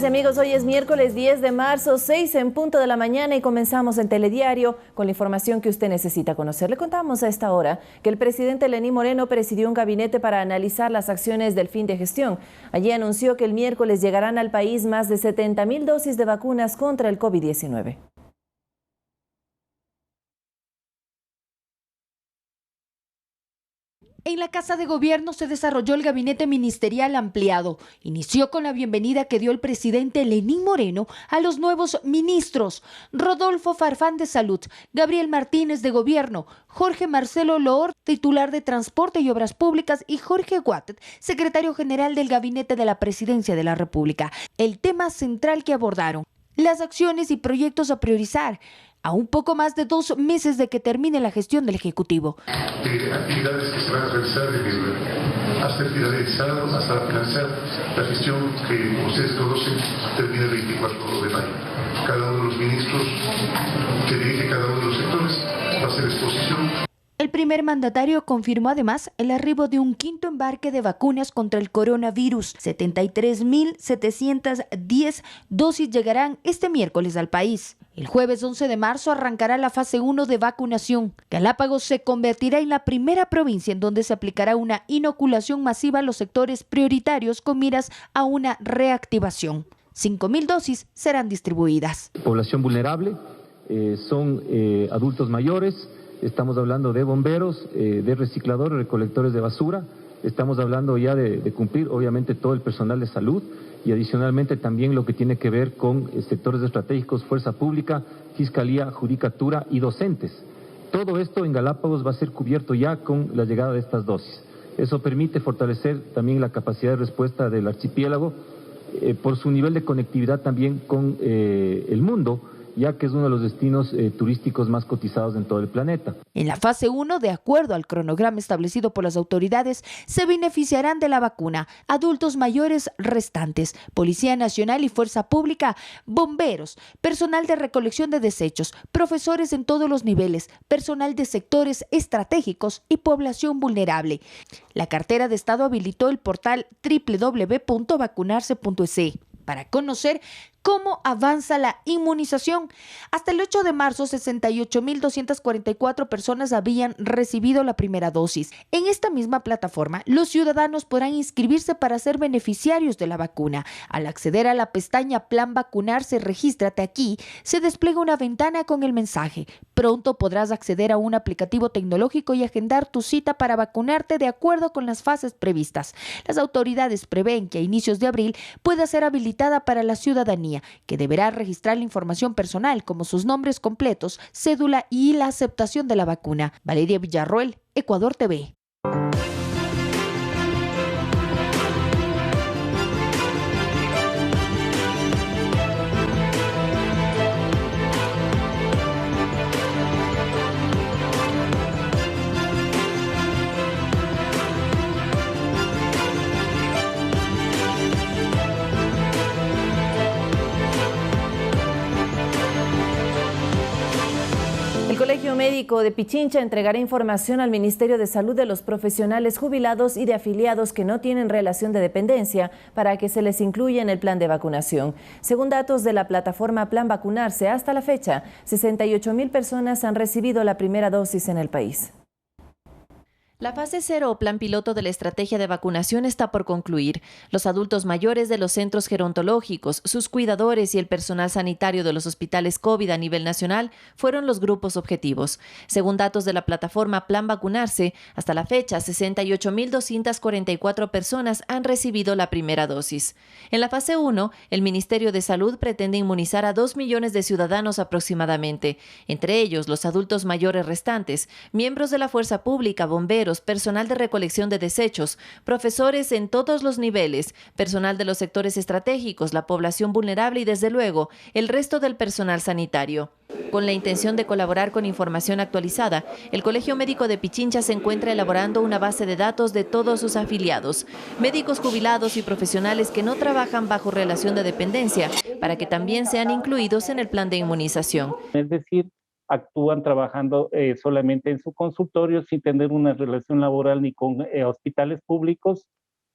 y amigos, hoy es miércoles 10 de marzo, 6 en punto de la mañana y comenzamos en Telediario con la información que usted necesita conocer. Le contamos a esta hora que el presidente Lenín Moreno presidió un gabinete para analizar las acciones del fin de gestión. Allí anunció que el miércoles llegarán al país más de 70.000 dosis de vacunas contra el COVID-19. En la Casa de Gobierno se desarrolló el gabinete ministerial ampliado. Inició con la bienvenida que dio el presidente Lenín Moreno a los nuevos ministros: Rodolfo Farfán de Salud, Gabriel Martínez de Gobierno, Jorge Marcelo Loor, titular de Transporte y Obras Públicas, y Jorge Guatet, secretario general del Gabinete de la Presidencia de la República. El tema central que abordaron: las acciones y proyectos a priorizar, a un poco más de 2 meses de que termine la gestión del Ejecutivo. Actividades que se van a realizar hasta finalizar la gestión que ustedes conocen termina el 24 de mayo. Cada uno de los ministros que dirige cada uno de los sectores va a hacer exposición. El primer mandatario confirmó además el arribo de un quinto embarque de vacunas contra el coronavirus. 73.710 dosis llegarán este miércoles al país. El jueves 11 de marzo arrancará la fase 1 de vacunación. Galápagos se convertirá en la primera provincia en donde se aplicará una inoculación masiva a los sectores prioritarios con miras a una reactivación. 5.000 dosis serán distribuidas. Población vulnerable, son adultos mayores. Estamos hablando de bomberos, de recicladores, recolectores de basura. Estamos hablando ya de cumplir, obviamente, todo el personal de salud y adicionalmente también lo que tiene que ver con sectores estratégicos, fuerza pública, fiscalía, judicatura y docentes. Todo esto en Galápagos va a ser cubierto ya con la llegada de estas dosis. Eso permite fortalecer también la capacidad de respuesta del archipiélago por su nivel de conectividad también con el mundo, ya que es uno de los destinos turísticos más cotizados en todo el planeta. En la fase 1, de acuerdo al cronograma establecido por las autoridades, se beneficiarán de la vacuna adultos mayores restantes, Policía Nacional y Fuerza Pública, bomberos, personal de recolección de desechos, profesores en todos los niveles, personal de sectores estratégicos y población vulnerable. La cartera de Estado habilitó el portal www.vacunarse.es para conocer cómo avanza la inmunización. Hasta el 8 de marzo, 68.244 personas habían recibido la primera dosis. En esta misma plataforma, los ciudadanos podrán inscribirse para ser beneficiarios de la vacuna. Al acceder a la pestaña Plan Vacunarse, regístrate aquí, se despliega una ventana con el mensaje: pronto podrás acceder a un aplicativo tecnológico y agendar tu cita para vacunarte de acuerdo con las fases previstas. Las autoridades prevén que a inicios de abril pueda ser habilitada para la ciudadanía, que deberá registrar la información personal como sus nombres completos, cédula y la aceptación de la vacuna. Valeria Villarroel, Ecuador TV. El Colegio Médico de Pichincha entregará información al Ministerio de Salud de los profesionales jubilados y de afiliados que no tienen relación de dependencia para que se les incluya en el plan de vacunación. Según datos de la plataforma Plan Vacunarse, hasta la fecha, 68.000 personas han recibido la primera dosis en el país. La fase 0 o plan piloto de la estrategia de vacunación está por concluir. Los adultos mayores de los centros gerontológicos, sus cuidadores y el personal sanitario de los hospitales COVID a nivel nacional fueron los grupos objetivos. Según datos de la plataforma Plan Vacunarse, hasta la fecha 68.244 personas han recibido la primera dosis. En la fase 1, el Ministerio de Salud pretende inmunizar a 2 millones de ciudadanos aproximadamente, entre ellos los adultos mayores restantes, miembros de la fuerza pública, bomberos, personal de recolección de desechos, profesores en todos los niveles, personal de los sectores estratégicos, la población vulnerable y, desde luego, el resto del personal sanitario. Con la intención de colaborar con información actualizada, el Colegio Médico de Pichincha se encuentra elaborando una base de datos de todos sus afiliados, médicos jubilados y profesionales que no trabajan bajo relación de dependencia, para que también sean incluidos en el plan de inmunización. Es decir, actúan trabajando solamente en su consultorio sin tener una relación laboral ni con hospitales públicos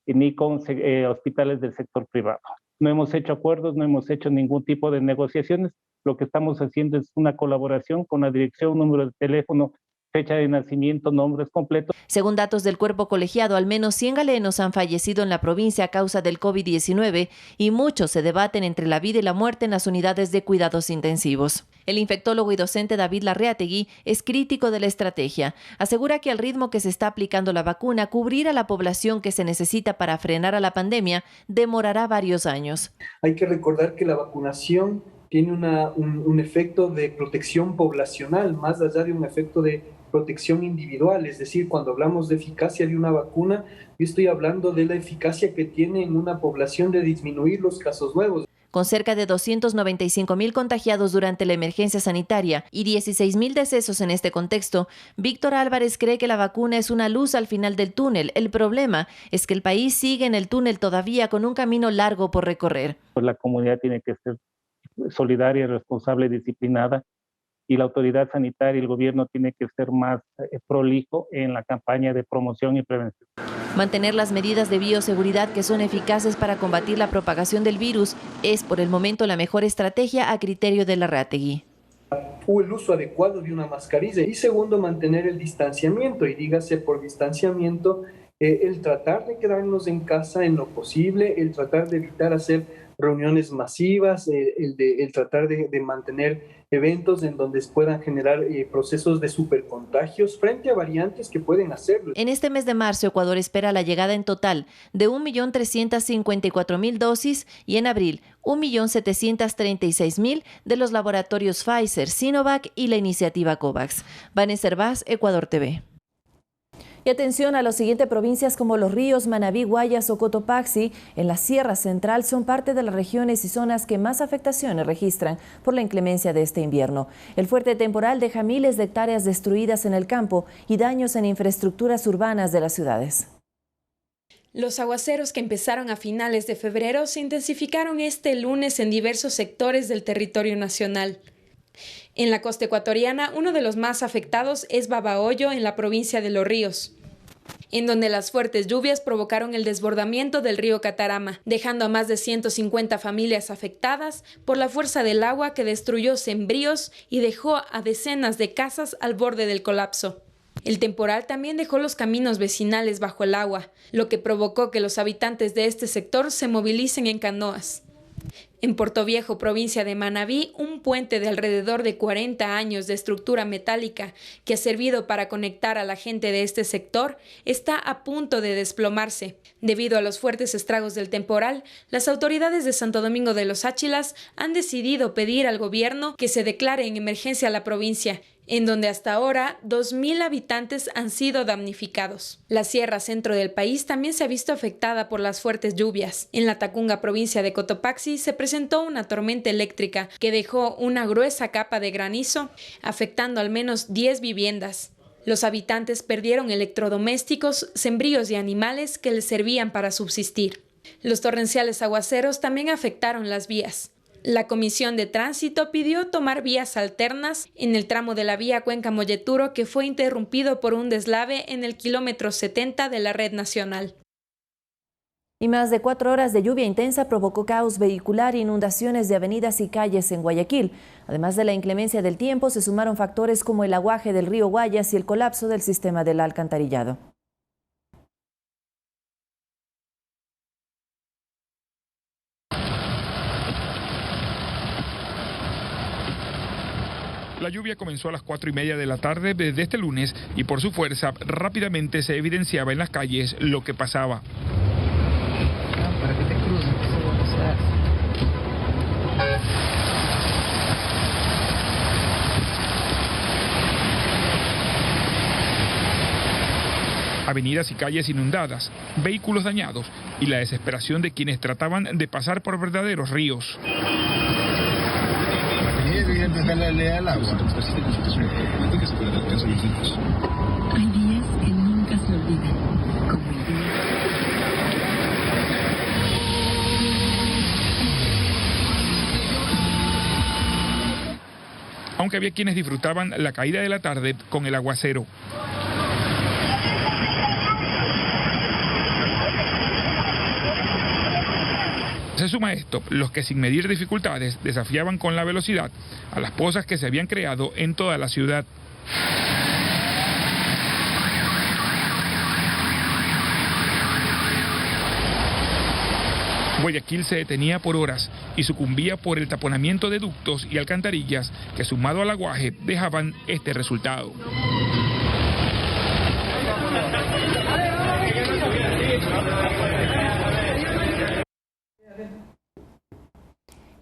ni con hospitales del sector privado. No hemos hecho acuerdos, no hemos hecho ningún tipo de negociaciones. Lo que estamos haciendo es una colaboración con la dirección, número de teléfono, fecha de nacimiento, nombres completos. Según datos del cuerpo colegiado, al menos 100 galenos han fallecido en la provincia a causa del COVID-19 y muchos se debaten entre la vida y la muerte en las unidades de cuidados intensivos. El infectólogo y docente David Larreategui es crítico de la estrategia. Asegura que al ritmo que se está aplicando la vacuna, cubrir a la población que se necesita para frenar a la pandemia demorará varios años. Hay que recordar que la vacunación tiene un efecto de protección poblacional, más allá de un efecto de protección individual. Es decir, cuando hablamos de eficacia de una vacuna, yo estoy hablando de la eficacia que tiene en una población de disminuir los casos nuevos. Con cerca de 295,000 contagiados durante la emergencia sanitaria y 16,000 decesos en este contexto, Víctor Álvarez cree que la vacuna es una luz al final del túnel. El problema es que el país sigue en el túnel todavía con un camino largo por recorrer. Pues la comunidad tiene que ser solidaria, responsable, disciplinada, y la autoridad sanitaria y el gobierno tiene que ser más prolijo en la campaña de promoción y prevención. Mantener las medidas de bioseguridad que son eficaces para combatir la propagación del virus es por el momento la mejor estrategia a criterio de Larreategui. El uso adecuado de una mascarilla y segundo, mantener el distanciamiento, y dígase por distanciamiento el tratar de quedarnos en casa en lo posible, el tratar de evitar hacer reuniones masivas, el tratar de mantener eventos en donde puedan generar procesos de supercontagios frente a variantes que pueden hacerlo. En este mes de marzo, Ecuador espera la llegada en total de 1.354.000 dosis y en abril 1.736.000 de los laboratorios Pfizer, Sinovac y la iniciativa COVAX. Vanessa Hervás, Ecuador TV. Y atención a las siguientes provincias como Los Ríos, Manabí, Guayas o Cotopaxi, en la Sierra Central, son parte de las regiones y zonas que más afectaciones registran por la inclemencia de este invierno. El fuerte temporal deja miles de hectáreas destruidas en el campo y daños en infraestructuras urbanas de las ciudades. Los aguaceros que empezaron a finales de febrero se intensificaron este lunes en diversos sectores del territorio nacional. En la costa ecuatoriana, uno de los más afectados es Babahoyo, en la provincia de Los Ríos, en donde las fuertes lluvias provocaron el desbordamiento del río Catarama, dejando a más de 150 familias afectadas por la fuerza del agua que destruyó sembríos y dejó a decenas de casas al borde del colapso. El temporal también dejó los caminos vecinales bajo el agua, lo que provocó que los habitantes de este sector se movilicen en canoas. En Portoviejo, provincia de Manabí, un puente de alrededor de 40 años de estructura metálica que ha servido para conectar a la gente de este sector está a punto de desplomarse. Debido a los fuertes estragos del temporal, las autoridades de Santo Domingo de los Áchilas han decidido pedir al gobierno que se declare en emergencia la provincia, en donde hasta ahora 2.000 habitantes han sido damnificados. La sierra centro del país también se ha visto afectada por las fuertes lluvias. En la Tacunga, provincia de Cotopaxi, se presentó una tormenta eléctrica que dejó una gruesa capa de granizo, afectando al menos 10 viviendas. Los habitantes perdieron electrodomésticos, sembríos y animales que les servían para subsistir. Los torrenciales aguaceros también afectaron las vías. La Comisión de Tránsito pidió tomar vías alternas en el tramo de la vía Cuenca-Molleturo, que fue interrumpido por un deslave en el kilómetro 70 de la red nacional. Y más de 4 horas de lluvia intensa provocó caos vehicular e inundaciones de avenidas y calles en Guayaquil. Además de la inclemencia del tiempo, se sumaron factores como el aguaje del río Guayas y el colapso del sistema del alcantarillado. La lluvia comenzó a las 4:30 de la tarde desde este lunes y por su fuerza rápidamente se evidenciaba en las calles lo que pasaba. Para que te cruces, Avenidas y calles inundadas, vehículos dañados y la desesperación de quienes trataban de pasar por verdaderos ríos. Al agua. Hay días que nunca se olvidan, como el día. Aunque había quienes disfrutaban la caída de la tarde con el aguacero. Se suma a esto los que sin medir dificultades desafiaban con la velocidad a las pozas que se habían creado en toda la ciudad. Guayaquil se detenía por horas y sucumbía por el taponamiento de ductos y alcantarillas que, sumado al aguaje, dejaban este resultado.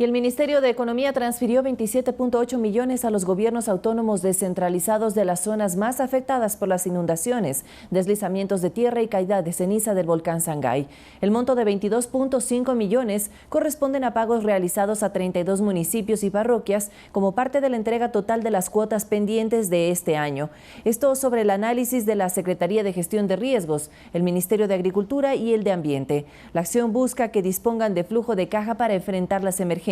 Y el Ministerio de Economía transfirió 27.8 millones a los gobiernos autónomos descentralizados de las zonas más afectadas por las inundaciones, deslizamientos de tierra y caída de ceniza del volcán Sangay. El monto de 22.5 millones corresponden a pagos realizados a 32 municipios y parroquias como parte de la entrega total de las cuotas pendientes de este año. Esto sobre el análisis de la Secretaría de Gestión de Riesgos, el Ministerio de Agricultura y el de Ambiente. La acción busca que dispongan de flujo de caja para enfrentar las emergencias.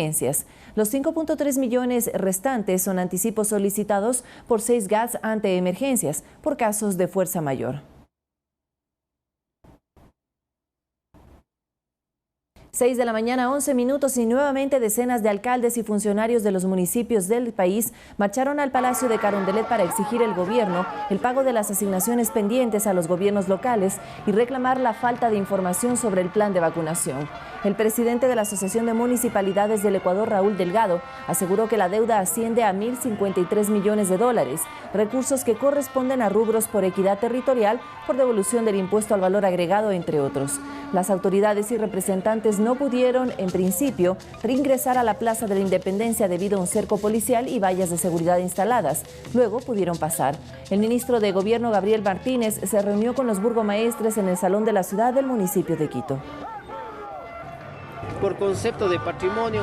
Los 5.3 millones restantes son anticipos solicitados por 6 GATS ante emergencias por casos de fuerza mayor. 6 de la mañana, 11 minutos y nuevamente decenas de alcaldes y funcionarios de los municipios del país marcharon al Palacio de Carondelet para exigir al gobierno el pago de las asignaciones pendientes a los gobiernos locales y reclamar la falta de información sobre el plan de vacunación. El presidente de la Asociación de Municipalidades del Ecuador, Raúl Delgado, aseguró que la deuda asciende a $1.053 millones, recursos que corresponden a rubros por equidad territorial, por devolución del impuesto al valor agregado, entre otros. Las autoridades y representantes no pudieron, en principio, reingresar a la Plaza de la Independencia debido a un cerco policial y vallas de seguridad instaladas. Luego pudieron pasar. El ministro de Gobierno, Gabriel Martínez, se reunió con los burgomaestres en el Salón de la Ciudad del municipio de Quito. Por concepto de patrimonio,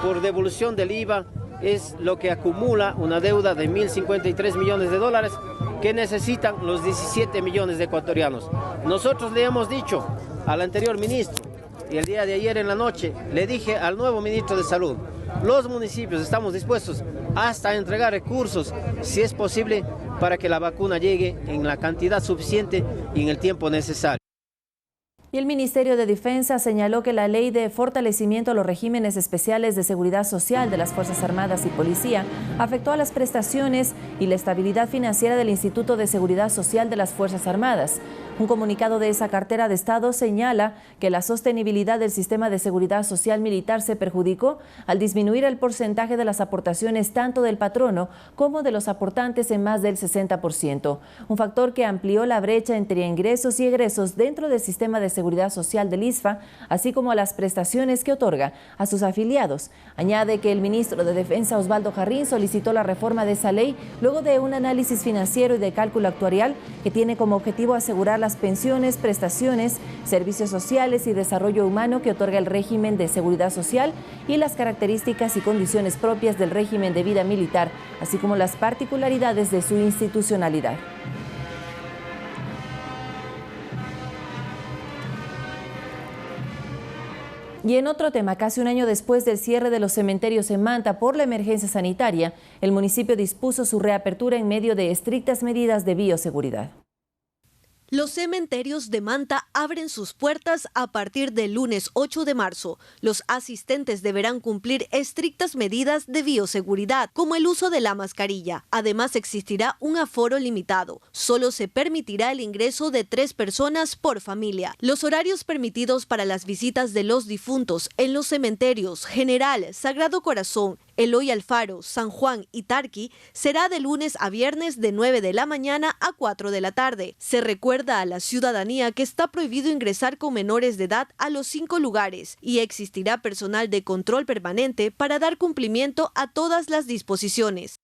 por devolución del IVA, es lo que acumula una deuda de $1.053 millones que necesitan los 17 millones de ecuatorianos. Nosotros le hemos dicho al anterior ministro, y el día de ayer en la noche le dije al nuevo ministro de Salud, los municipios estamos dispuestos hasta a entregar recursos, si es posible, para que la vacuna llegue en la cantidad suficiente y en el tiempo necesario. Y el Ministerio de Defensa señaló que la ley de fortalecimiento a los regímenes especiales de seguridad social de las Fuerzas Armadas y Policía afectó a las prestaciones y la estabilidad financiera del Instituto de Seguridad Social de las Fuerzas Armadas. Un comunicado de esa cartera de Estado señala que la sostenibilidad del sistema de seguridad social militar se perjudicó al disminuir el porcentaje de las aportaciones tanto del patrono como de los aportantes en más del 60%, un factor que amplió la brecha entre ingresos y egresos dentro del sistema de seguridad social del ISFA, así como a las prestaciones que otorga a sus afiliados. Añade que el ministro de Defensa, Osvaldo Jarrín, solicitó la reforma de esa ley luego de un análisis financiero y de cálculo actuarial que tiene como objetivo asegurar las pensiones, prestaciones, servicios sociales y desarrollo humano que otorga el régimen de seguridad social y las características y condiciones propias del régimen de vida militar, así como las particularidades de su institucionalidad. Y en otro tema, casi un año después del cierre de los cementerios en Manta por la emergencia sanitaria, el municipio dispuso su reapertura en medio de estrictas medidas de bioseguridad. Los cementerios de Manta abren sus puertas a partir del lunes 8 de marzo. Los asistentes deberán cumplir estrictas medidas de bioseguridad, como el uso de la mascarilla. Además, existirá un aforo limitado. Solo se permitirá el ingreso de 3 personas por familia. Los horarios permitidos para las visitas de los difuntos en los cementerios General, Sagrado Corazón, Eloy Alfaro, San Juan y Tarqui será de lunes a viernes de 9 de la mañana a 4 de la tarde. Se recuerda a la ciudadanía que está prohibido ingresar con menores de edad a los 5 lugares y existirá personal de control permanente para dar cumplimiento a todas las disposiciones.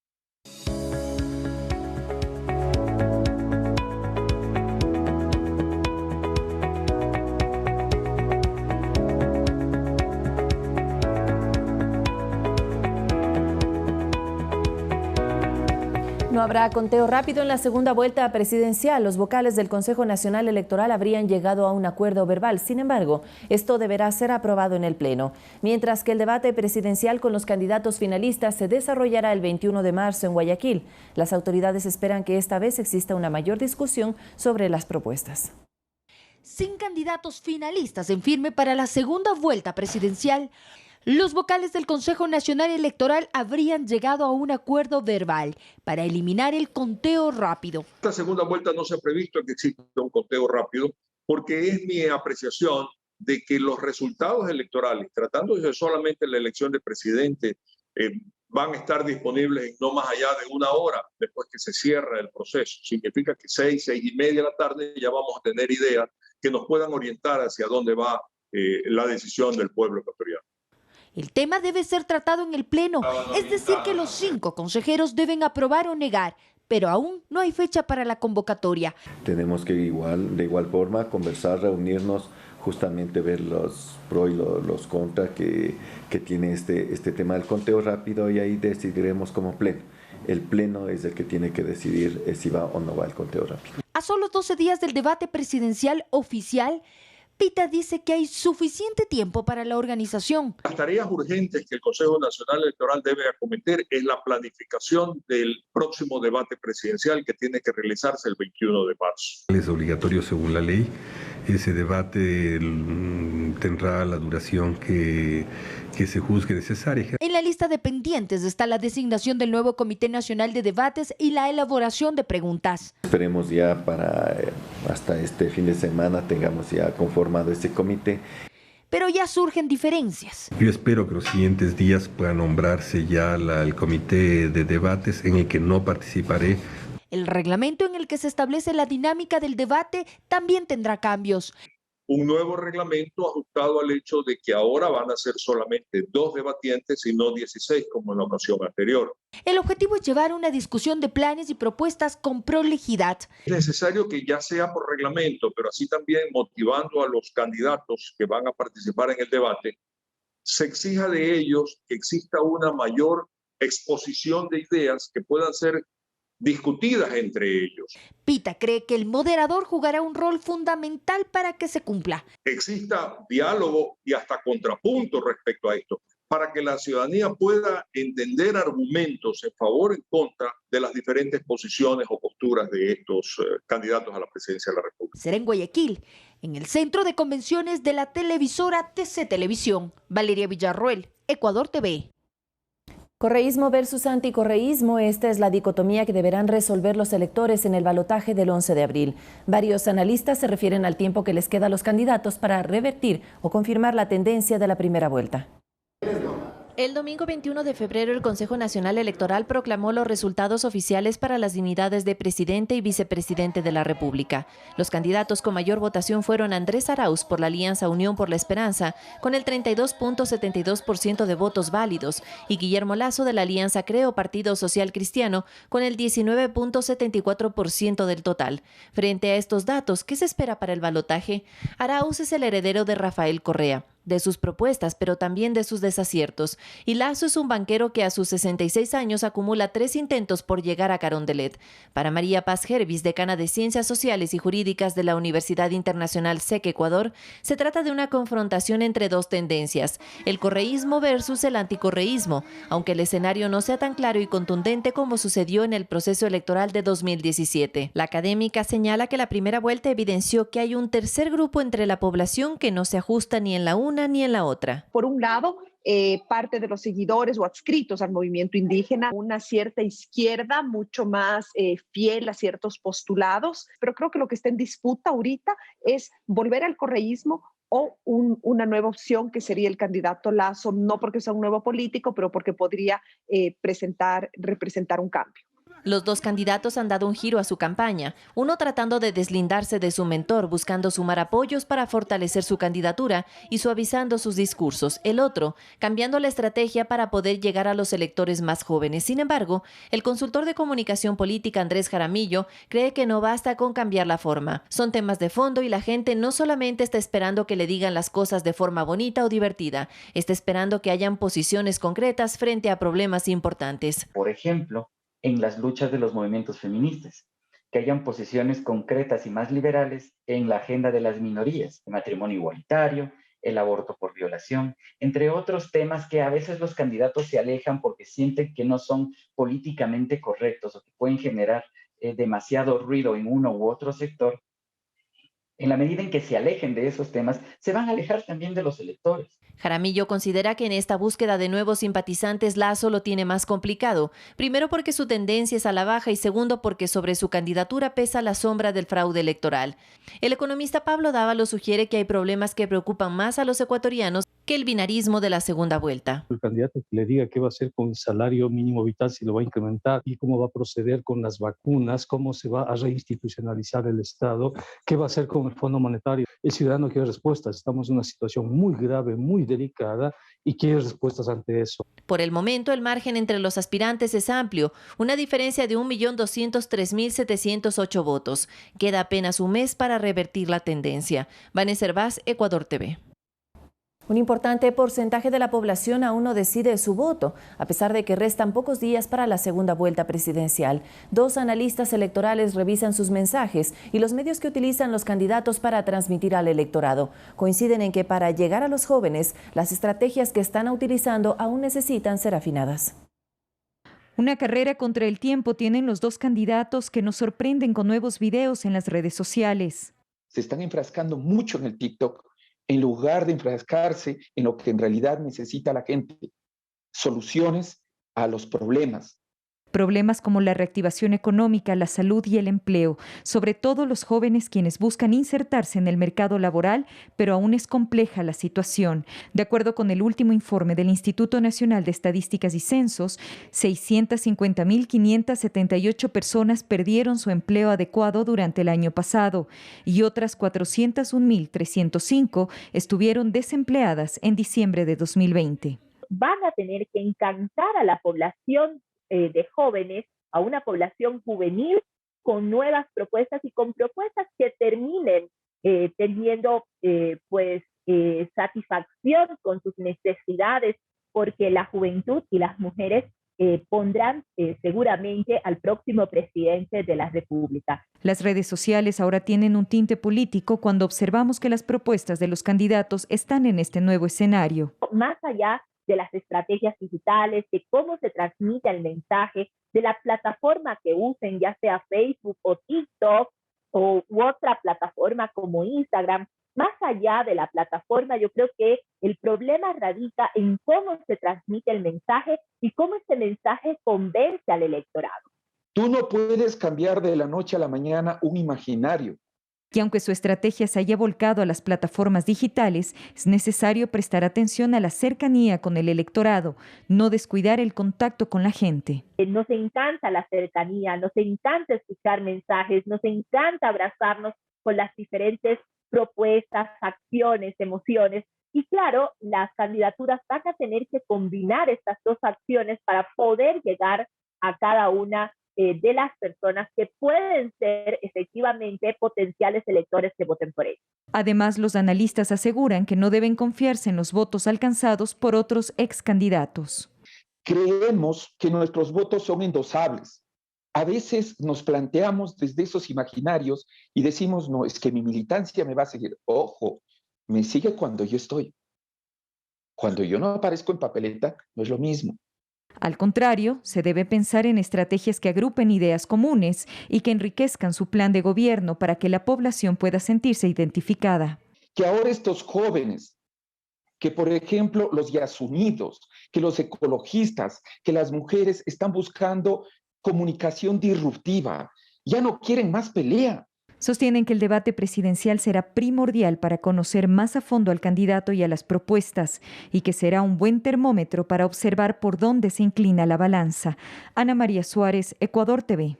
No habrá conteo rápido en la segunda vuelta presidencial. Los vocales del Consejo Nacional Electoral habrían llegado a un acuerdo verbal. Sin embargo, esto deberá ser aprobado en el Pleno. Mientras que el debate presidencial con los candidatos finalistas se desarrollará el 21 de marzo en Guayaquil. Las autoridades esperan que esta vez exista una mayor discusión sobre las propuestas. Sin candidatos finalistas en firme para la segunda vuelta presidencial, los vocales del Consejo Nacional Electoral habrían llegado a un acuerdo verbal para eliminar el conteo rápido. Esta segunda vuelta no se ha previsto que exista un conteo rápido porque es mi apreciación de que los resultados electorales, tratándose solamente de la elección de presidente, van a estar disponibles en no más allá de una hora después que se cierra el proceso. Significa que 6:30 de la tarde ya vamos a tener ideas que nos puedan orientar hacia dónde va la decisión del pueblo ecuatoriano. El tema debe ser tratado en el Pleno, es decir que los 5 consejeros deben aprobar o negar, pero aún no hay fecha para la convocatoria. Tenemos que de igual forma conversar, reunirnos, justamente ver los pros y los contras que tiene este tema del conteo rápido y ahí decidiremos como Pleno. El Pleno es el que tiene que decidir si va o no va el conteo rápido. A solo 12 días del debate presidencial oficial, Pita dice que hay suficiente tiempo para la organización. Las tareas urgentes que el Consejo Nacional Electoral debe acometer es la planificación del próximo debate presidencial que tiene que realizarse el 21 de marzo. Es obligatorio según la ley. Ese debate tendrá la duración que se juzgue necesaria. En la lista de pendientes está la designación del nuevo Comité Nacional de Debates y la elaboración de preguntas. Esperemos ya para hasta este fin de semana tengamos ya conformado este comité. Pero ya surgen diferencias. Yo espero que los siguientes días pueda nombrarse ya el comité de debates en el que no participaré. El reglamento en el que se establece la dinámica del debate también tendrá cambios. Un nuevo reglamento ajustado al hecho de que ahora van a ser solamente 2 debatientes y no 16 como en la ocasión anterior. El objetivo es llevar una discusión de planes y propuestas con prolijidad. Es necesario que ya sea por reglamento, pero así también motivando a los candidatos que van a participar en el debate, se exija de ellos que exista una mayor exposición de ideas que puedan ser discutidas entre ellos. Pita cree que el moderador jugará un rol fundamental para que se cumpla. Exista diálogo y hasta contrapunto respecto a esto, para que la ciudadanía pueda entender argumentos en favor o en contra de las diferentes posiciones o posturas de estos candidatos a la presidencia de la República. Será en Guayaquil, en el centro de convenciones de la televisora TC Televisión. Valeria Villarroel, Ecuador TV. Correísmo versus anticorreísmo, esta es la dicotomía que deberán resolver los electores en el balotaje del 11 de abril. Varios analistas se refieren al tiempo que les queda a los candidatos para revertir o confirmar la tendencia de la primera vuelta. El domingo 21 de febrero, el Consejo Nacional Electoral proclamó los resultados oficiales para las dignidades de presidente y vicepresidente de la República. Los candidatos con mayor votación fueron Andrés Arauz por la Alianza Unión por la Esperanza, con el 32.72% de votos válidos, y Guillermo Lasso de la Alianza Creo Partido Social Cristiano, con el 19.74% del total. Frente a estos datos, ¿qué se espera para el balotaje? Arauz es el heredero de Rafael Correa, de sus propuestas, pero también de sus desaciertos. Y Lasso es un banquero que a sus 66 años acumula 3 intentos por llegar a Carondelet. Para María Paz Hervis, decana de Ciencias Sociales y Jurídicas de la Universidad Internacional SEC Ecuador, se trata de una confrontación entre 2 tendencias, el correísmo versus el anticorreísmo, aunque el escenario no sea tan claro y contundente como sucedió en el proceso electoral de 2017. La académica señala que la primera vuelta evidenció que hay un tercer grupo entre la población que no se ajusta ni en la una ni en la otra. Por un lado, parte de los seguidores o adscritos al movimiento indígena, una cierta izquierda mucho más fiel a ciertos postulados, pero creo que lo que está en disputa ahorita es volver al correísmo o una nueva opción que sería el candidato Lasso, no porque sea un nuevo político, pero porque podría representar un cambio. Los 2 candidatos han dado un giro a su campaña, uno tratando de deslindarse de su mentor, buscando sumar apoyos para fortalecer su candidatura y suavizando sus discursos. El otro, cambiando la estrategia para poder llegar a los electores más jóvenes. Sin embargo, el consultor de comunicación política Andrés Jaramillo cree que no basta con cambiar la forma. Son temas de fondo y la gente no solamente está esperando que le digan las cosas de forma bonita o divertida, está esperando que hayan posiciones concretas frente a problemas importantes. Por ejemplo, en las luchas de los movimientos feministas, que hayan posiciones concretas y más liberales en la agenda de las minorías, el matrimonio igualitario, el aborto por violación, entre otros temas que a veces los candidatos se alejan porque sienten que no son políticamente correctos o que pueden generar demasiado ruido en uno u otro sector. En la medida en que se alejen de esos temas, se van a alejar también de los electores. Jaramillo considera que en esta búsqueda de nuevos simpatizantes Lasso lo tiene más complicado, primero porque su tendencia es a la baja y segundo porque sobre su candidatura pesa la sombra del fraude electoral. El economista Pablo Dávalos sugiere que hay problemas que preocupan más a los ecuatorianos que el binarismo de la segunda vuelta. El candidato que le diga qué va a hacer con el salario mínimo vital, si lo va a incrementar y cómo va a proceder con las vacunas, cómo se va a reinstitucionalizar el Estado, qué va a hacer con el Fondo Monetario. El ciudadano quiere respuestas. Estamos en una situación muy grave, muy delicada y quiere respuestas ante eso. Por el momento, el margen entre los aspirantes es amplio, una diferencia de 1.203.708 votos. Queda apenas un mes para revertir la tendencia. Vanessa Hervás, Ecuador TV. Un importante porcentaje de la población aún no decide su voto, a pesar de que restan pocos días para la segunda vuelta presidencial. 2 analistas electorales revisan sus mensajes y los medios que utilizan los candidatos para transmitir al electorado. Coinciden en que para llegar a los jóvenes, las estrategias que están utilizando aún necesitan ser afinadas. Una carrera contra el tiempo tienen los 2 candidatos que nos sorprenden con nuevos videos en las redes sociales. Se están enfrascando mucho en el TikTok, en lugar de enfrascarse en lo que en realidad necesita la gente, soluciones a los problemas. Problemas como la reactivación económica, la salud y el empleo, sobre todo los jóvenes quienes buscan insertarse en el mercado laboral, pero aún es compleja la situación. De acuerdo con el último informe del Instituto Nacional de Estadísticas y Censos, 650.578 personas perdieron su empleo adecuado durante el año pasado y otras 401.305 estuvieron desempleadas en diciembre de 2020. Van a tener que encantar a la población de jóvenes, a una población juvenil con nuevas propuestas y con propuestas que terminen teniendo satisfacción con sus necesidades, porque la juventud y las mujeres pondrán seguramente al próximo presidente de la República. Las redes sociales ahora tienen un tinte político cuando observamos que las propuestas de los candidatos están en este nuevo escenario. Más allá de las estrategias digitales, de cómo se transmite el mensaje, de la plataforma que usen, ya sea Facebook o TikTok u otra plataforma como Instagram. Más allá de la plataforma, yo creo que el problema radica en cómo se transmite el mensaje y cómo ese mensaje convence al electorado. Tú no puedes cambiar de la noche a la mañana un imaginario. Y aunque su estrategia se haya volcado a las plataformas digitales, es necesario prestar atención a la cercanía con el electorado, no descuidar el contacto con la gente. Nos encanta la cercanía, nos encanta escuchar mensajes, nos encanta abrazarnos con las diferentes propuestas, acciones, emociones. Y claro, las candidaturas van a tener que combinar estas 2 acciones para poder llegar a cada una de las personas que pueden ser efectivamente potenciales electores que voten por ellos. Además, los analistas aseguran que no deben confiarse en los votos alcanzados por otros excandidatos. Creemos que nuestros votos son endosables. A veces nos planteamos desde esos imaginarios y decimos, no, es que mi militancia me va a seguir. Ojo, me sigue cuando yo estoy. Cuando yo no aparezco en papeleta, no es lo mismo. Al contrario, se debe pensar en estrategias que agrupen ideas comunes y que enriquezcan su plan de gobierno para que la población pueda sentirse identificada. Que ahora estos jóvenes, que por ejemplo los yasunidos, que los ecologistas, que las mujeres están buscando comunicación disruptiva, ya no quieren más pelea. Sostienen que el debate presidencial será primordial para conocer más a fondo al candidato y a las propuestas y que será un buen termómetro para observar por dónde se inclina la balanza. Ana María Suárez, Ecuador TV.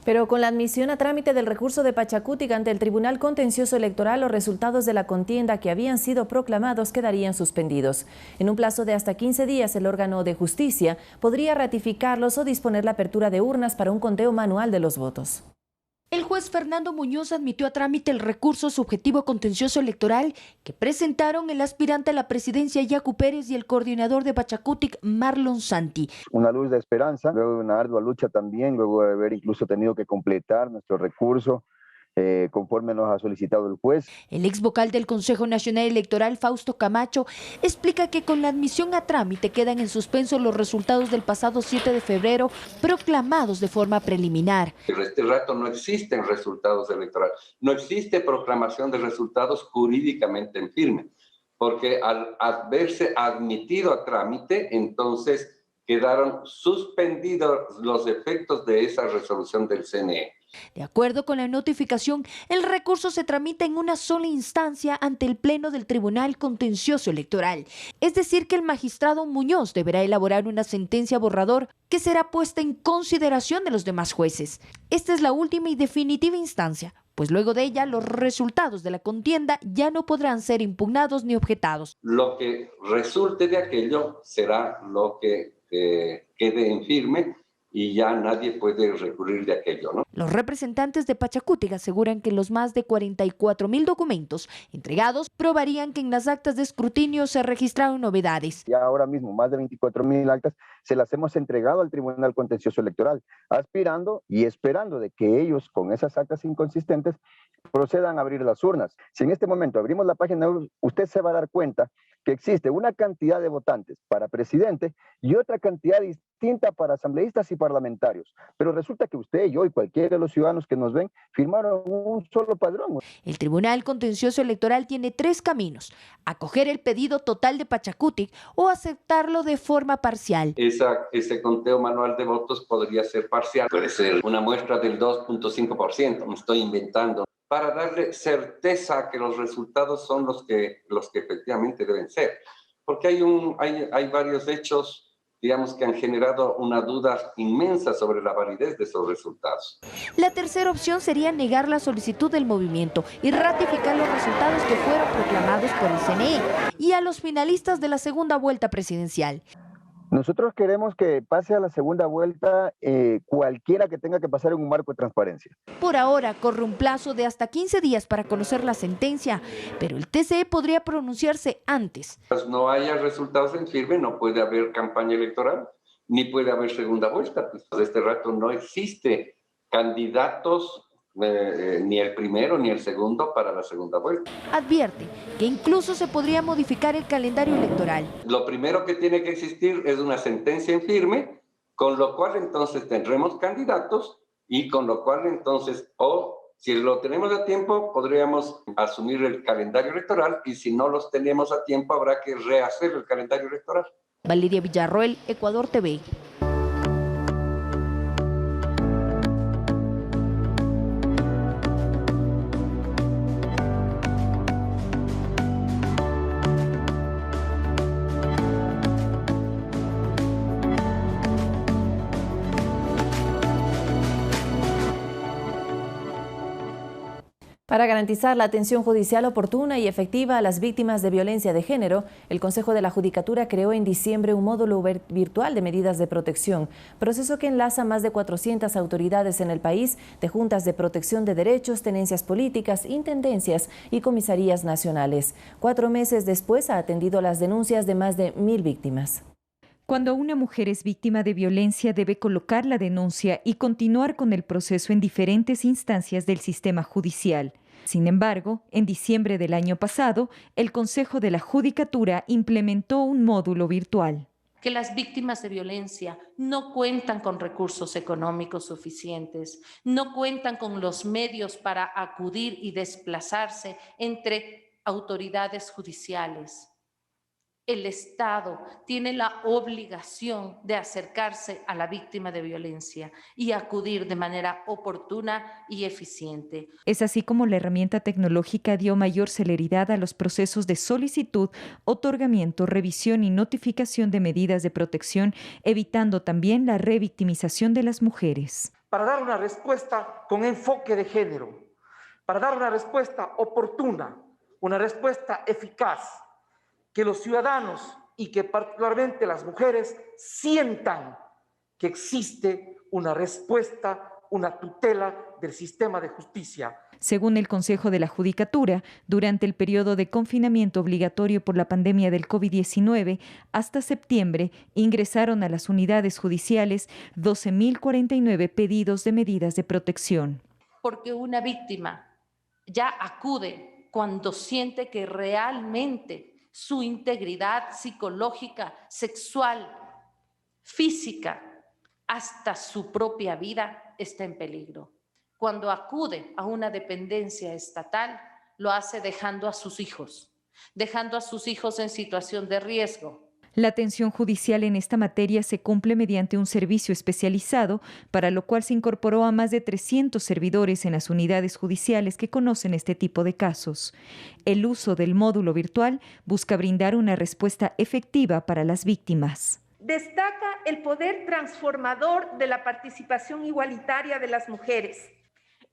Pero con la admisión a trámite del recurso de Pachacutic ante el Tribunal Contencioso Electoral, los resultados de la contienda que habían sido proclamados quedarían suspendidos. En un plazo de hasta 15 días, el órgano de justicia podría ratificarlos o disponer la apertura de urnas para un conteo manual de los votos. El juez Fernando Muñoz admitió a trámite el recurso subjetivo contencioso electoral que presentaron el aspirante a la presidencia Yacu Pérez y el coordinador de Pachacutic Marlon Santi. Una luz de esperanza, luego de una ardua lucha también, luego de haber incluso tenido que completar nuestro recurso conforme nos ha solicitado el juez. El ex vocal del Consejo Nacional Electoral, Fausto Camacho, explica que con la admisión a trámite quedan en suspenso los resultados del pasado 7 de febrero, proclamados de forma preliminar. Este rato no existen resultados electorales, no existe proclamación de resultados jurídicamente en firme, porque al haberse admitido a trámite, entonces quedaron suspendidos los efectos de esa resolución del CNE. De acuerdo con la notificación, el recurso se tramita en una sola instancia ante el Pleno del Tribunal Contencioso Electoral. Es decir, que el magistrado Muñoz deberá elaborar una sentencia borrador que será puesta en consideración de los demás jueces. Esta es la última y definitiva instancia, pues luego de ella los resultados de la contienda ya no podrán ser impugnados ni objetados. Lo que resulte de aquello será lo que quede en firme y ya nadie puede recurrir de aquello, ¿no? Los representantes de Pachacutic aseguran que los más de 44,000 documentos entregados probarían que en las actas de escrutinio se registraron novedades. Ya ahora mismo más de 24,000 actas se las hemos entregado al Tribunal Contencioso Electoral, aspirando y esperando de que ellos con esas actas inconsistentes procedan a abrir las urnas. Si en este momento abrimos la página, usted se va a dar cuenta que existe una cantidad de votantes para presidente y otra cantidad distinta para asambleístas y parlamentarios. Pero resulta que usted y yo y cualquiera de los ciudadanos que nos ven firmaron un solo padrón. El Tribunal Contencioso Electoral tiene 3 caminos: acoger el pedido total de Pachacutic o aceptarlo de forma parcial. Ese conteo manual de votos podría ser parcial, puede ser una muestra del 2.5%, me estoy inventando, para darle certeza a que los resultados son los que efectivamente deben ser. Porque hay varios hechos, digamos, que han generado una duda inmensa sobre la validez de esos resultados. La tercera opción sería negar la solicitud del movimiento y ratificar los resultados que fueron proclamados por el CNE y a los finalistas de la segunda vuelta presidencial. Nosotros queremos que pase a la segunda vuelta cualquiera que tenga que pasar en un marco de transparencia. Por ahora corre un plazo de hasta 15 días para conocer la sentencia, pero el TCE podría pronunciarse antes. Pues no haya resultados en firme, no puede haber campaña electoral, ni puede haber segunda vuelta. Pues de este rato no existe candidatos, ni el primero ni el segundo para la segunda vuelta. Advierte que incluso se podría modificar el calendario electoral. Lo primero que tiene que existir es una sentencia en firme, con lo cual entonces tendremos candidatos y con lo cual entonces, si lo tenemos a tiempo, podríamos asumir el calendario electoral y si no los tenemos a tiempo, habrá que rehacer el calendario electoral. Valeria Villarroel, Ecuador TV. Para garantizar la atención judicial oportuna y efectiva a las víctimas de violencia de género, el Consejo de la Judicatura creó en diciembre un módulo virtual de medidas de protección, proceso que enlaza más de 400 autoridades en el país, de juntas de protección de derechos, tenencias políticas, intendencias y comisarías nacionales. 4 meses después ha atendido las denuncias de más de 1.000 víctimas. Cuando una mujer es víctima de violencia, debe colocar la denuncia y continuar con el proceso en diferentes instancias del sistema judicial. Sin embargo, en diciembre del año pasado, el Consejo de la Judicatura implementó un módulo virtual. Que las víctimas de violencia no cuentan con recursos económicos suficientes, no cuentan con los medios para acudir y desplazarse entre autoridades judiciales. El Estado tiene la obligación de acercarse a la víctima de violencia y acudir de manera oportuna y eficiente. Es así como la herramienta tecnológica dio mayor celeridad a los procesos de solicitud, otorgamiento, revisión y notificación de medidas de protección, evitando también la revictimización de las mujeres. Para dar una respuesta con enfoque de género, para dar una respuesta oportuna, una respuesta eficaz, que los ciudadanos y que particularmente las mujeres sientan que existe una respuesta, una tutela del sistema de justicia. Según el Consejo de la Judicatura, durante el periodo de confinamiento obligatorio por la pandemia del COVID-19, hasta septiembre ingresaron a las unidades judiciales 12.049 pedidos de medidas de protección. Porque una víctima ya acude cuando siente que realmente su integridad psicológica, sexual, física, hasta su propia vida está en peligro. Cuando acude a una dependencia estatal, lo hace dejando a sus hijos en situación de riesgo. La atención judicial en esta materia se cumple mediante un servicio especializado, para lo cual se incorporó a más de 300 servidores en las unidades judiciales que conocen este tipo de casos. El uso del módulo virtual busca brindar una respuesta efectiva para las víctimas. Destaca el poder transformador de la participación igualitaria de las mujeres.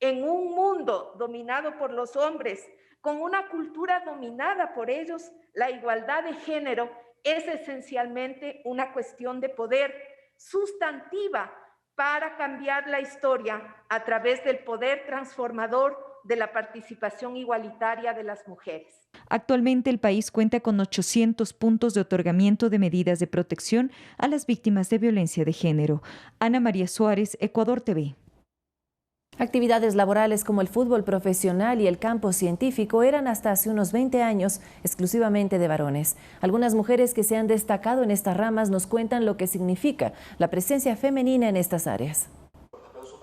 En un mundo dominado por los hombres, con una cultura dominada por ellos, la igualdad de género es esencialmente una cuestión de poder sustantiva para cambiar la historia a través del poder transformador de la participación igualitaria de las mujeres. Actualmente el país cuenta con 800 puntos de otorgamiento de medidas de protección a las víctimas de violencia de género. Ana María Suárez, Ecuador TV. Actividades laborales como el fútbol profesional y el campo científico eran hasta hace unos 20 años exclusivamente de varones. Algunas mujeres que se han destacado en estas ramas nos cuentan lo que significa la presencia femenina en estas áreas.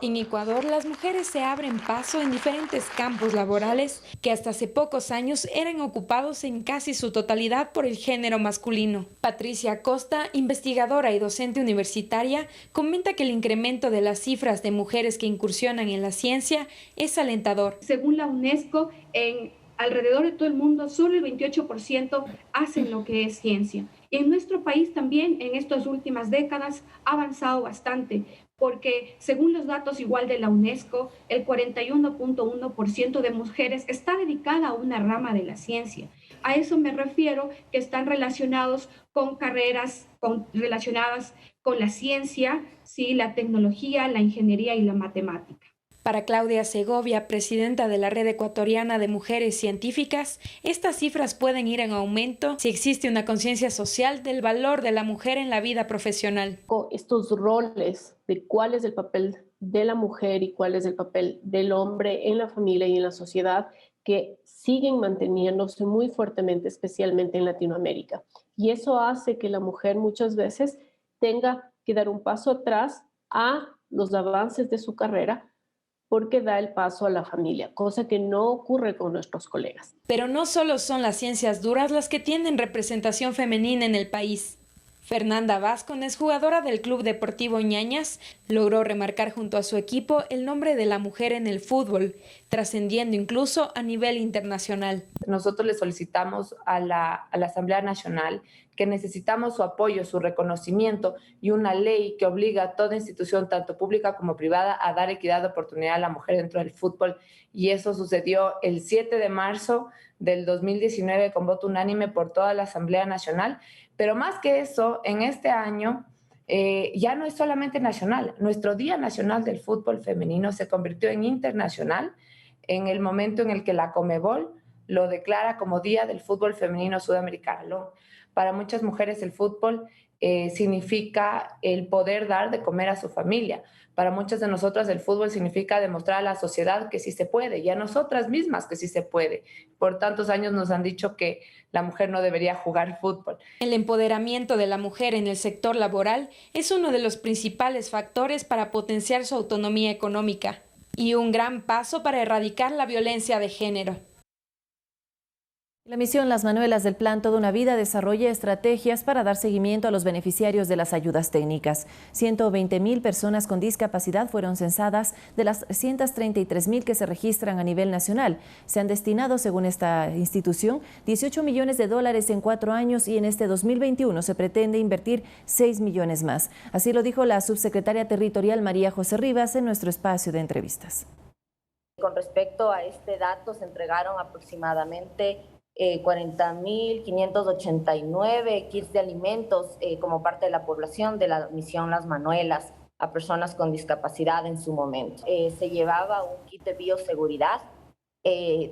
En Ecuador, las mujeres se abren paso en diferentes campos laborales que hasta hace pocos años eran ocupados en casi su totalidad por el género masculino. Patricia Costa, investigadora y docente universitaria, comenta que el incremento de las cifras de mujeres que incursionan en la ciencia es alentador. Según la UNESCO, alrededor de todo el mundo, solo el 28% hacen lo que es ciencia. Y en nuestro país también, en estas últimas décadas, ha avanzado bastante, porque según los datos igual de la UNESCO, el 41.1% de mujeres está dedicada a una rama de la ciencia. A eso me refiero, que están relacionados con carreras relacionadas con la ciencia, ¿sí?, la tecnología, la ingeniería y la matemática. Para Claudia Segovia, presidenta de la Red Ecuatoriana de Mujeres Científicas, estas cifras pueden ir en aumento si existe una conciencia social del valor de la mujer en la vida profesional. Estos roles de cuál es el papel de la mujer y cuál es el papel del hombre en la familia y en la sociedad, que siguen manteniéndose muy fuertemente, especialmente en Latinoamérica. Y eso hace que la mujer muchas veces tenga que dar un paso atrás a los avances de su carrera, porque da el paso a la familia, cosa que no ocurre con nuestros colegas. Pero no solo son las ciencias duras las que tienen representación femenina en el país. Fernanda Vázquez, jugadora del Club Deportivo Ñañas, logró remarcar junto a su equipo el nombre de la mujer en el fútbol, trascendiendo incluso a nivel internacional. Nosotros le solicitamos a la Asamblea Nacional que necesitamos su apoyo, su reconocimiento y una ley que obliga a toda institución, tanto pública como privada, a dar equidad de oportunidad a la mujer dentro del fútbol. Y eso sucedió el 7 de marzo del 2019 con voto unánime por toda la Asamblea Nacional. Pero más que eso, en este año ya no es solamente nacional. Nuestro Día Nacional del Fútbol Femenino se convirtió en internacional en el momento en el que la Conmebol lo declara como Día del Fútbol Femenino Sudamericano. Para muchas mujeres el fútbol significa el poder dar de comer a su familia. Para muchas de nosotras el fútbol significa demostrar a la sociedad que sí se puede y a nosotras mismas que sí se puede. Por tantos años nos han dicho que la mujer no debería jugar fútbol. El empoderamiento de la mujer en el sector laboral es uno de los principales factores para potenciar su autonomía económica y un gran paso para erradicar la violencia de género. La misión Las Manuelas del Plan Toda una Vida desarrolla estrategias para dar seguimiento a los beneficiarios de las ayudas técnicas. 120.000 personas con discapacidad fueron censadas de las 133.000 que se registran a nivel nacional. Se han destinado, según esta institución, 18 millones de dólares en 4 años y en este 2021 se pretende invertir 6 millones más. Así lo dijo la subsecretaria territorial María José Rivas en nuestro espacio de entrevistas. Con respecto a este dato, se entregaron aproximadamente 40.589 kits de alimentos como parte de la población de la misión Las Manuelas a personas con discapacidad en su momento. Se llevaba un kit de bioseguridad,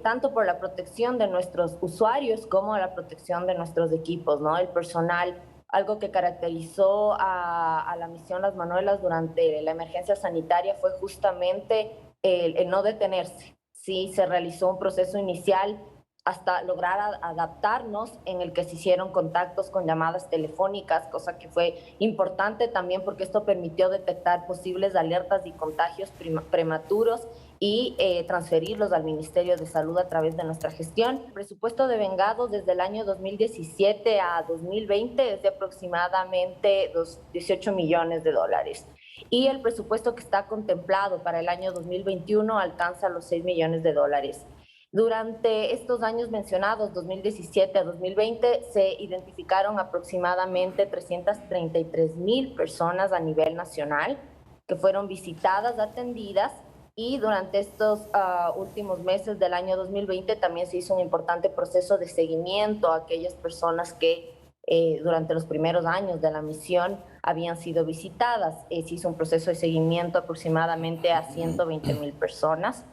tanto por la protección de nuestros usuarios como la protección de nuestros equipos, ¿no? El personal, algo que caracterizó a la misión Las Manuelas durante la emergencia sanitaria fue justamente el no detenerse. sí se realizó un proceso inicial hasta lograr adaptarnos, en el que se hicieron contactos con llamadas telefónicas, cosa que fue importante también porque esto permitió detectar posibles alertas y contagios prematuros y transferirlos al Ministerio de Salud a través de nuestra gestión. El presupuesto de vengados desde el año 2017 a 2020 es de aproximadamente 18 millones de dólares. Y el presupuesto que está contemplado para el año 2021 alcanza los 6 millones de dólares. Durante estos años mencionados, 2017 a 2020, se identificaron aproximadamente 333,000 personas a nivel nacional que fueron visitadas, atendidas, y durante estos últimos meses del año 2020 también se hizo un importante proceso de seguimiento a aquellas personas que durante los primeros años de la misión habían sido visitadas. Se hizo un proceso de seguimiento aproximadamente a 120,000 personas.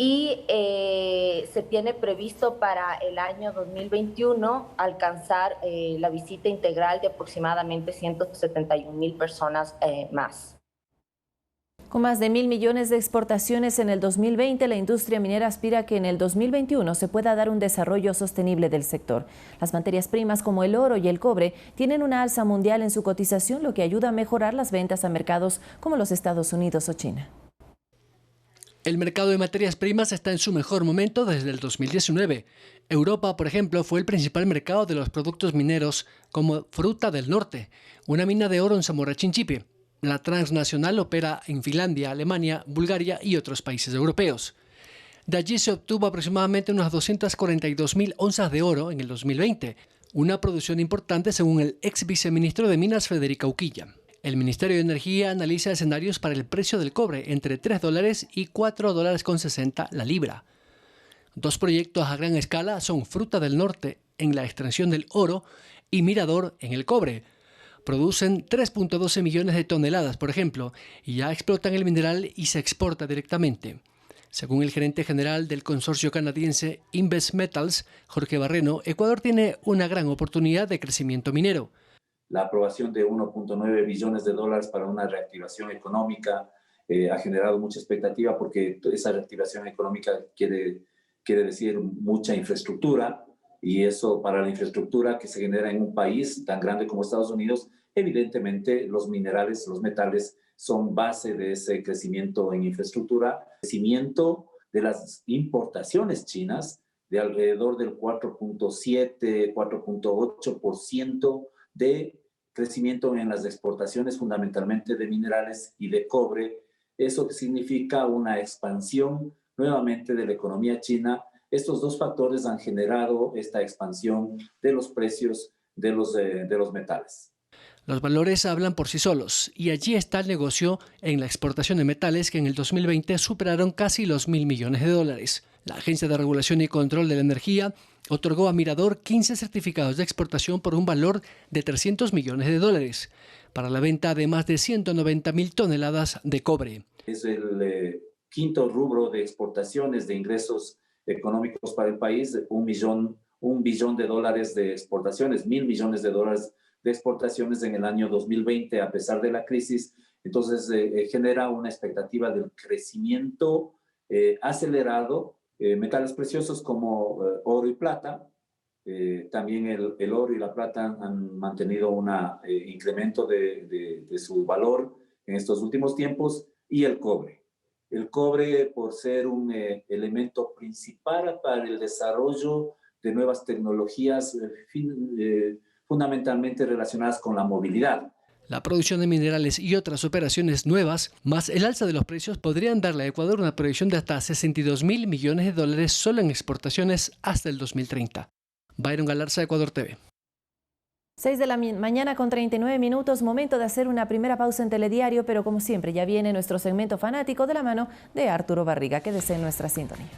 Y se tiene previsto para el año 2021 alcanzar la visita integral de aproximadamente 171,000 personas más. Con más de 1.000 millones de exportaciones en el 2020, la industria minera aspira a que en el 2021 se pueda dar un desarrollo sostenible del sector. Las materias primas como el oro y el cobre tienen una alza mundial en su cotización, lo que ayuda a mejorar las ventas a mercados como los Estados Unidos o China. El mercado de materias primas está en su mejor momento desde el 2019. Europa, por ejemplo, fue el principal mercado de los productos mineros como Fruta del Norte, una mina de oro en Zamora Chinchipe. La transnacional opera en Finlandia, Alemania, Bulgaria y otros países europeos. De allí se obtuvo aproximadamente unas 242,000 onzas de oro en el 2020, una producción importante según el ex viceministro de Minas, Federica Uquilla. El Ministerio de Energía analiza escenarios para el precio del cobre entre $3 y $4,60 la libra. Dos proyectos a gran escala son Fruta del Norte en la extracción del oro y Mirador en el cobre. Producen 3.12 millones de toneladas, por ejemplo, y ya explotan el mineral y se exporta directamente. Según el gerente general del consorcio canadiense Invest Metals, Jorge Barreno, Ecuador tiene una gran oportunidad de crecimiento minero. La aprobación de 1.9 billones de dólares para una reactivación económica ha generado mucha expectativa, porque esa reactivación económica quiere decir mucha infraestructura, y eso, para la infraestructura que se genera en un país tan grande como Estados Unidos, evidentemente los minerales, los metales son base de ese crecimiento en infraestructura. Crecimiento de las importaciones chinas de alrededor del 4.7, 4.8% de crecimiento en las exportaciones, fundamentalmente de minerales y de cobre. Eso significa una expansión nuevamente de la economía china. Estos dos factores han generado esta expansión de los precios de los metales. Los valores hablan por sí solos, y allí está el negocio en la exportación de metales, que en el 2020 superaron casi los 1.000 millones de dólares. La Agencia de Regulación y Control de la Energía otorgó a Mirador 15 certificados de exportación por un valor de 300 millones de dólares para la venta de más de 190,000 toneladas de cobre. Es el quinto rubro de exportaciones de ingresos económicos para el país, un billón de dólares de exportaciones, 1.000 millones de dólares de exportaciones en el año 2020, a pesar de la crisis. Entonces genera una expectativa del crecimiento acelerado. Metales preciosos como oro y plata, también el oro y la plata han mantenido un incremento de su valor en estos últimos tiempos, y el cobre. El cobre, por ser un elemento principal para el desarrollo de nuevas tecnologías fundamentalmente relacionadas con la movilidad. La producción de minerales y otras operaciones nuevas, más el alza de los precios, podrían darle a Ecuador una proyección de hasta 62,000 millones de dólares solo en exportaciones hasta el 2030. Byron Galarza, Ecuador TV. 6 de la mañana con 39 minutos, momento de hacer una primera pausa en Telediario, pero como siempre ya viene nuestro segmento fanático de la mano de Arturo Barriga. Quédese en nuestra sintonía.